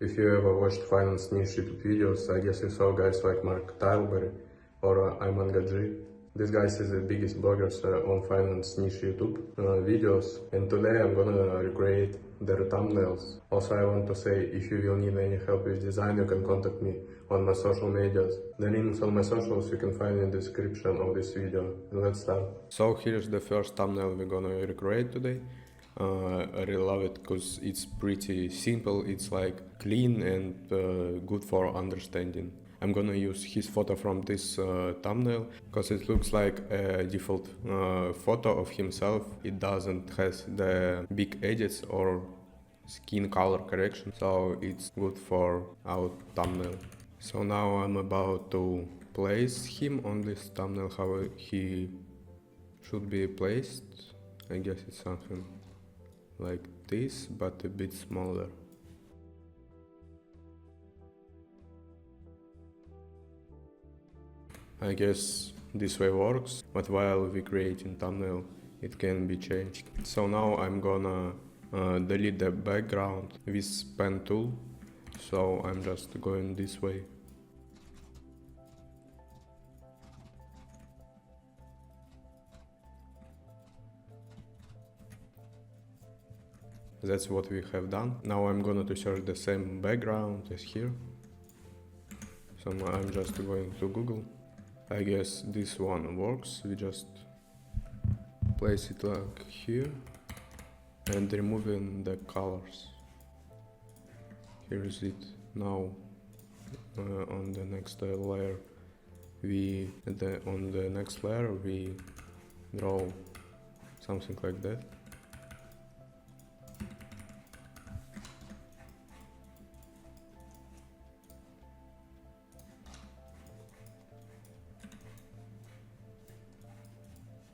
If you ever watched finance niche YouTube videos, I guess you saw guys like Tilbury or Iman Gadzhi. These guys is the biggest bloggers on finance niche YouTube videos, and today I'm gonna recreate their thumbnails. Also, I want to say, if you will need any help with design, you can contact me on my social medias. The links on my socials you can find in the description of this video. Let's start. So here's the first thumbnail we're gonna recreate today. I really love it because it's pretty simple, it's like clean and good for understanding. I'm gonna use his photo from this thumbnail because it looks like a default photo of himself. It doesn't has the big edits or skin color correction, so it's good for our thumbnail. So now I'm about to place him on this thumbnail, how he should be placed. I guess it's something like this, but a bit smaller. I guess this way works, but while we creating thumbnail, it can be changed. So now I'm gonna delete the background with pen tool. So I'm just going this way. That's what we have done. Now I'm gonna to search the same background as here. So I'm just going to Google. I guess this one works. We just place it like here and removing the colors. Here is it. Now on the next layer we draw something like that.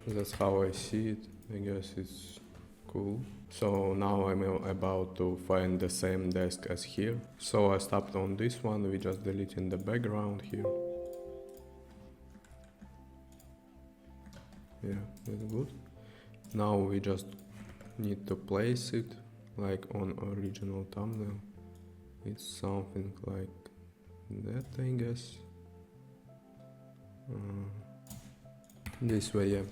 That's how I see it. I guess it's cool. So now I'm about to find the same desk as here. So I stopped on this one, we just deleting the background here. Yeah, that's good. Now we just need to place it like on original thumbnail. It's something like that, I guess. This way, yeah.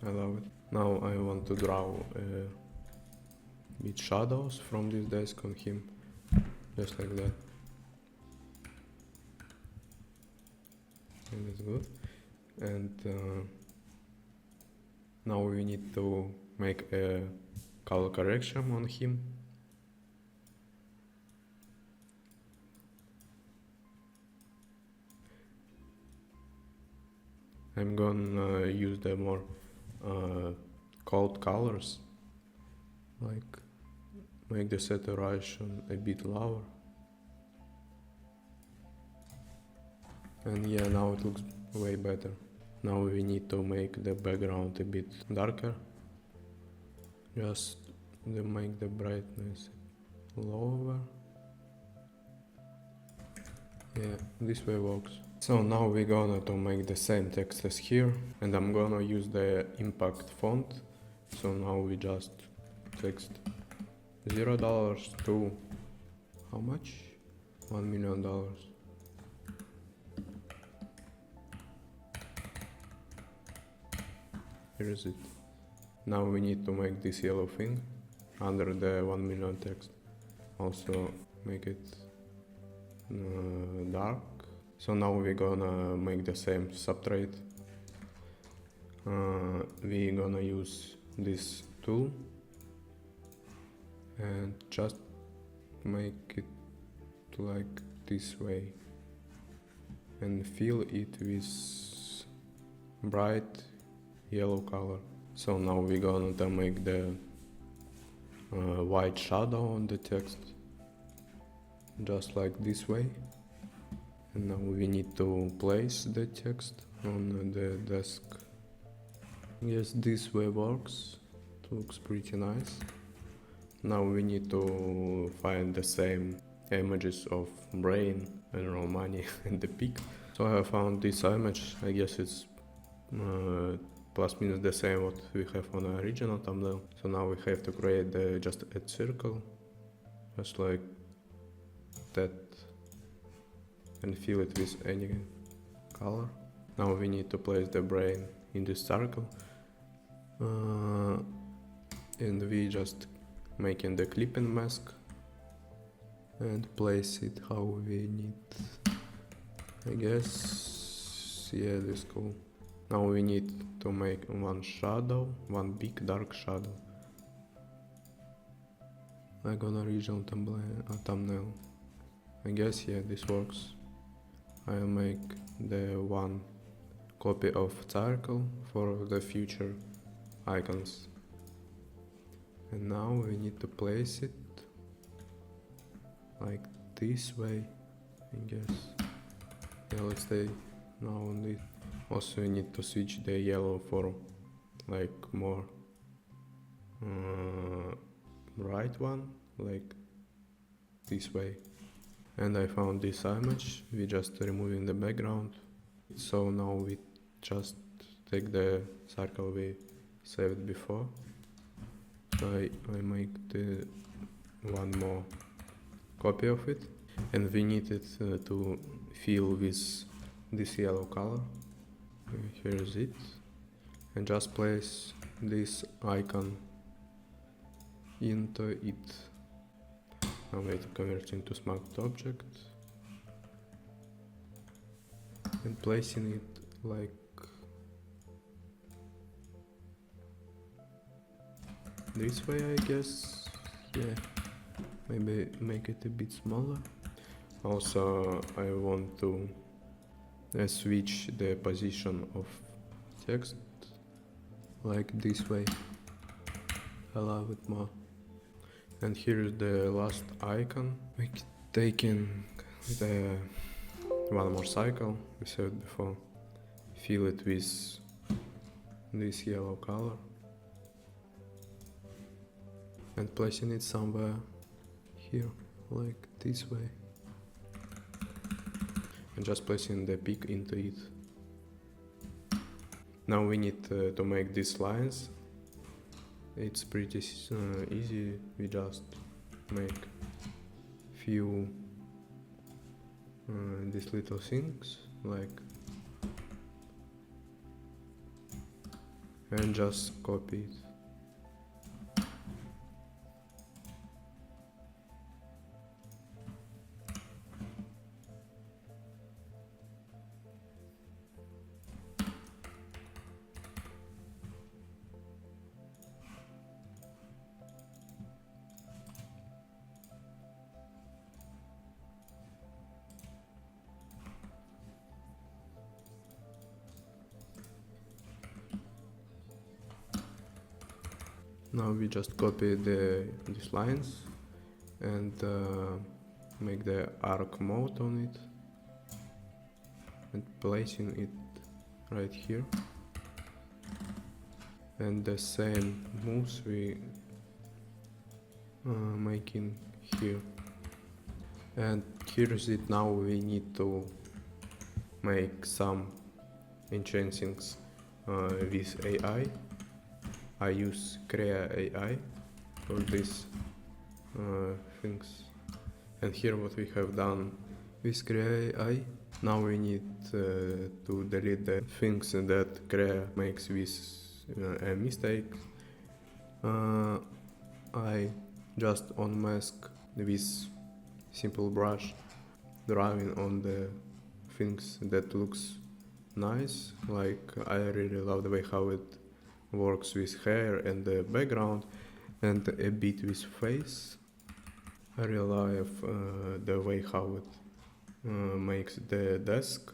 I love it. Now I want to draw bit shadows from this desk on him, just like that. And that's good. And now we need to make a color correction on him. I'm gonna use the more cold colors, like make the saturation a bit lower. And yeah, now it looks way better. Now we need to make the background a bit darker, just to make the brightness lower. Yeah, this way works. So now we're gonna to make the same text as here, and I'm gonna use the impact font. So now we just text $0 to how much? $1 million. Here is it. Now we need to make this yellow thing under the 1 million text. Also make it dark. So now we're gonna make the same subtrade. We're gonna use this tool and just make it like this way and fill it with bright yellow color. So now we're gonna make the white shadow on the text, just like this way. And now we need to place the text on the desk. Yes, this way works. It looks pretty nice. Now we need to find the same images of brain, I don't know, money and the pig. So I found this image. I guess it's plus minus the same what we have on the original thumbnail. So now we have to create just a circle, just like that and fill it with any color. Now we need to place the brain in this circle, and we just making the clipping mask and place it how we need. I guess, yeah, this is cool. Now we need to make one shadow, one big dark shadow, like on original thumbnail. I guess, yeah, this works. I'll make the one copy of circle for the future icons. And now we need to place it like this way, I guess. Yeah, let's stay now on this. Also we need to switch the yellow for like more bright one, like this way. And I found this image, we just removing the background. So now we just take the circle we saved before. So I make the one more copy of it, and we need it to fill with this yellow color. Here is it, and just place this icon into it. Now wait to convert into smart object and placing it like this way, I guess. Yeah, maybe make it a bit smaller. Also I want to switch the position of text like this way. I love it more. And here is the last icon. We taking the one more cycle we said before, fill it with this yellow color and placing it somewhere here, like this way, and just placing the peak into it. Now we need to make these lines. It's pretty easy, we just make few these little things, like, and just copy it. Now we just copy these lines and make the arc mode on it and placing it right here, and the same moves we making here. And here is it. Now we need to make some enhancings with AI. I use Crea AI for these things. And here what we have done with Crea AI. Now we need to delete the things that Crea makes with a mistake. I just unmask with simple brush, drawing on the things that looks nice. Like I really love the way how it works with hair and the background and a bit with face. I really love the way how it makes the desk.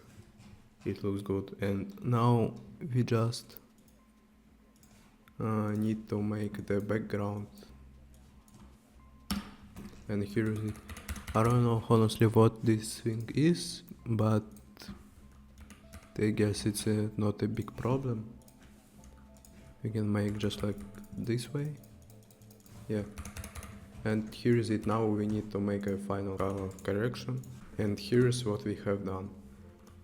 It looks good. And now we just need to make the background. And here is it. I don't know honestly what this thing is, but I guess it's not a big problem. We can make just like this way. Yeah. And here is it. Now we need to make a final color correction. And here's what we have done.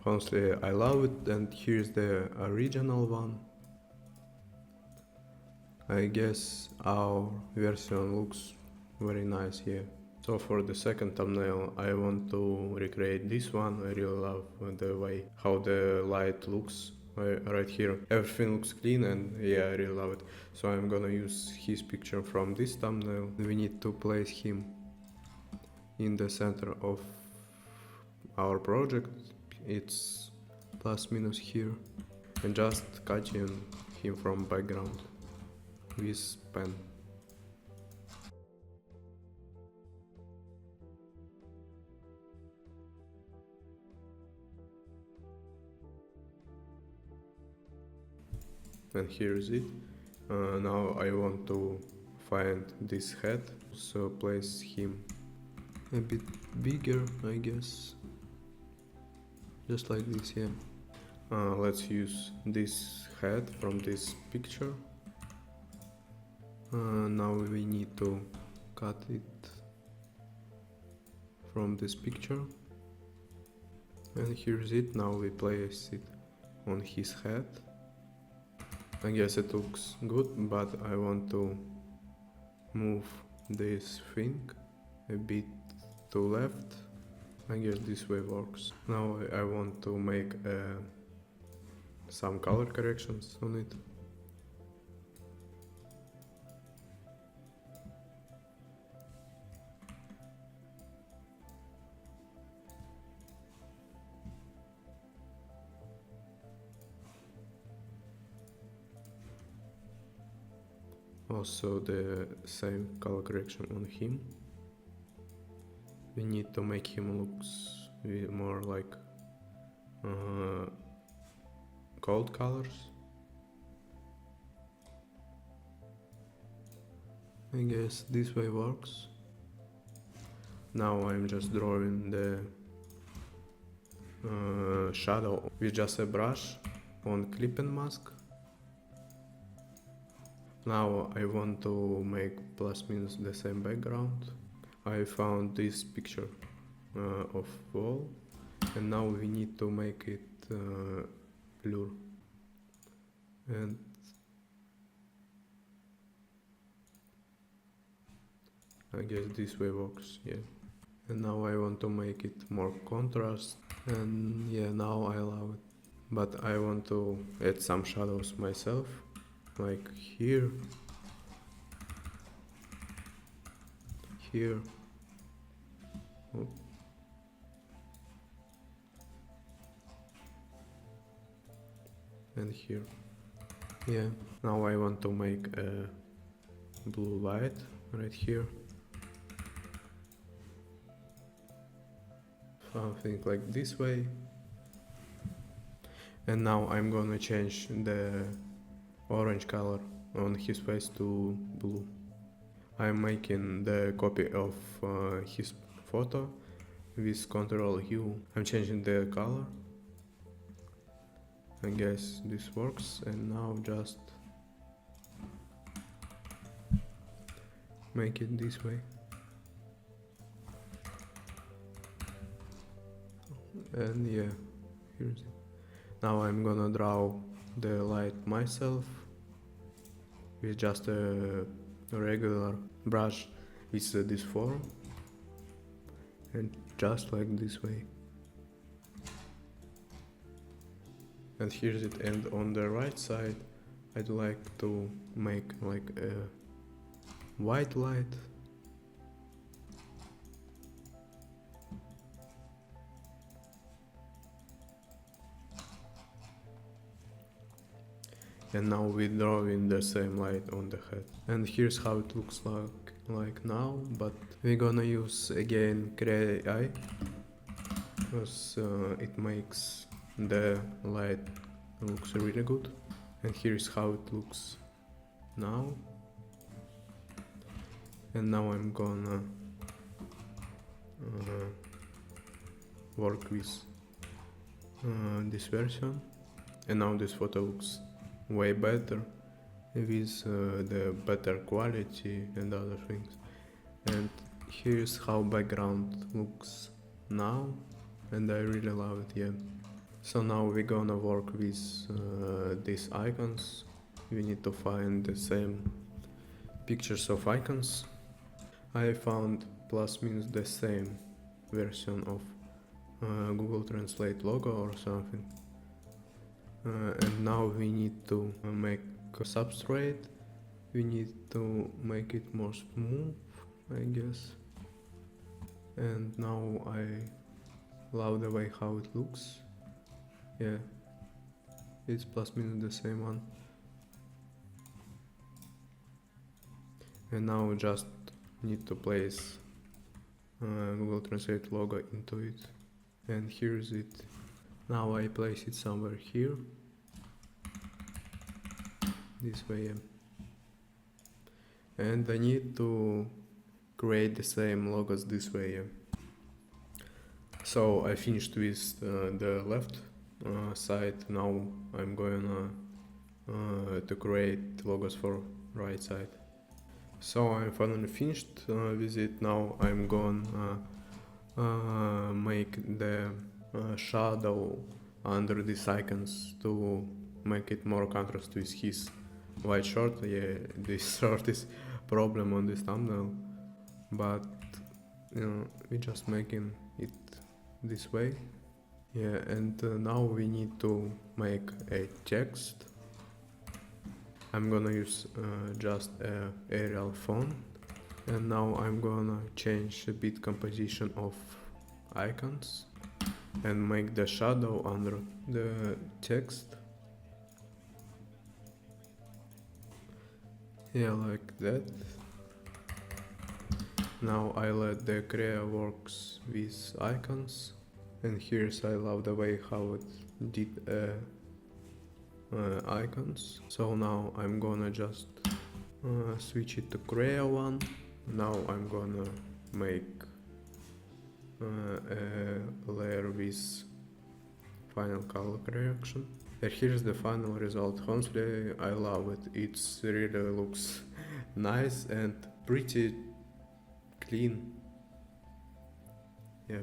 Honestly, I love it. And here's the original one. I guess our version looks very nice here. So for the second thumbnail, I want to recreate this one. I really love the way how the light looks right here. Everything looks clean and yeah, I really love it. So I'm gonna use his picture from this thumbnail. We need to place him in the center of our project. It's plus minus here. And just cutting him from background with pen. And here is it. Now I want to find this head, so place him a bit bigger, I guess, just like this. Yeah. Let's use this head from this picture. Now we need to cut it from this picture, and here's it. Now we place it on his head. I guess it looks good, but I want to move this thing a bit to left. I guess this way works. Now I want to make some color corrections on it. Also the same color correction on him. We need to make him looks more like cold colors. I guess this way works. Now I'm just drawing the shadow with just a brush on clip and mask. Now I want to make plus minus the same background. I found this picture of wall, and now we need to make it blur. And I guess this way works, yeah. And now I want to make it more contrast, and yeah, now I love it. But I want to add some shadows myself. Like here, oh. And here, yeah. Now I want to make a blue light right here, something like this way. And now I'm gonna change the orange color on his face to blue. I'm making the copy of his photo with Ctrl U. I'm changing the color. I guess this works, and now just make it this way. And yeah, here's it. Now I'm gonna draw the light myself with just a regular brush with this form, and just like this way. And here's it. And on the right side I'd like to make like a white light. And now we draw in the same light on the head. And here's how it looks like now, but we're gonna use again gray eye, because it makes the light looks really good. And here's how it looks now. And now I'm gonna work with this version, and now this photo looks way better with the better quality and other things. And here's how background looks now, and I really love it, yeah. So now we're gonna work with these icons. We need to find the same pictures of icons. I found plus minus the same version of Google Translate logo or something. And now we need to make a substrate. We need to make it more smooth, I guess. And now I love the way how it looks. Yeah, it's plus minus the same one. And now just need to place Google Translate logo into it. And here's it. Now I place it somewhere here. This way. Yeah. And I need to create the same logos this way. Yeah. So I finished with the left side. Now I'm going to create logos for right side. So I'm finally finished with it. Now I'm going make the shadow under these icons to make it more contrast with his white shirt. Yeah, this shirt is problem on this thumbnail, but we're just making it this way. Yeah, and now we need to make a text. I'm gonna use just a Arial font, and now I'm gonna change a bit composition of icons and make the shadow under the text. Yeah, like that. Now I let the Crea works with icons, and here's I love the way how it did icons. So now I'm gonna just switch it to Crea one. Now I'm gonna make a layer with final color correction. And here's the final result. Honestly, I love it. It really looks nice and pretty clean. Yeah.